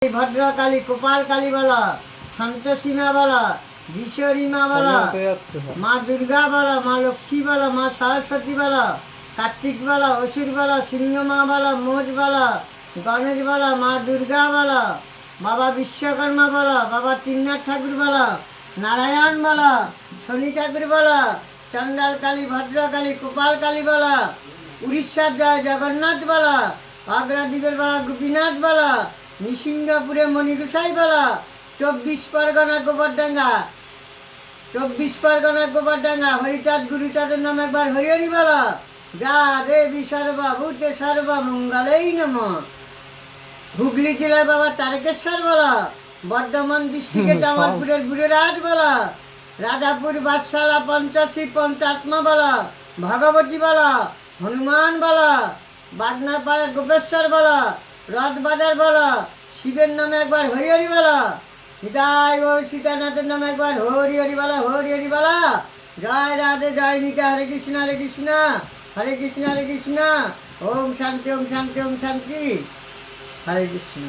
ভদ্রকালী, কোপাল কালী বলা, সন্তোষীমা বলা, বিশ্বরীমা বলা, মা দুর্গা বলা, মা লক্ষ্মী বলা, মা সরস্বতী বলা, কার্তিক বলা, অসুর বলা, সিংহ মা বলা, মোজ বলা, গণেশ বলা, মা দুর্গা বলা, বাবা বিশ্বকর্মা বলা, বাবা তিননাথ ঠাকুর বলা, নারায়ণ বলা, শনি ঠাকুর বলা, চণ্ডাল কালী, ভদ্রকালী, কোপাল কালী বলা, উড়িষ্যার জয় জগন্নাথ বলা, আগ্রাদ্বীপের বাবা গোপীনাথ বলা, নৃসিংহপুরে মণিগুসাই বলা, 24 পরগনা গোবরডাঙ্গা, 24 পরগনা গোবরডাঙ্গা, হরিচাঁদ গুরুচাঁদের নাম একবার হরি হরি বলা। যা দেবী সর্বভূতে সর্বমঙ্গলেই নমঃ। হুগলি জেলার বাবা তারকেশ্বর বলা, বর্ধমান ডিস্ট্রিক্টের জামালপুরের বুড়েরাজ বলা, রাজাপুর বাদশালা পঞ্চাশী পঞ্চাত্মা বলা, ভগবতী বলা, হনুমান বলা, বাগনাপাড়া গোপেশ্বর বলা, রথবাজার বলা, শিবের নামে একবার হরি হরি বলা। নিতাই ও সীতানাথের নামে একবার হরি হরি বলা, হরি হরি বলা। জয় রাধে জয় নিতা, হরে কৃষ্ণ হরে কৃষ্ণ, হরে কৃষ্ণ হরে কৃষ্ণ। ওম শান্তি ওম শান্তি ওম শান্তি, হরে কৃষ্ণ।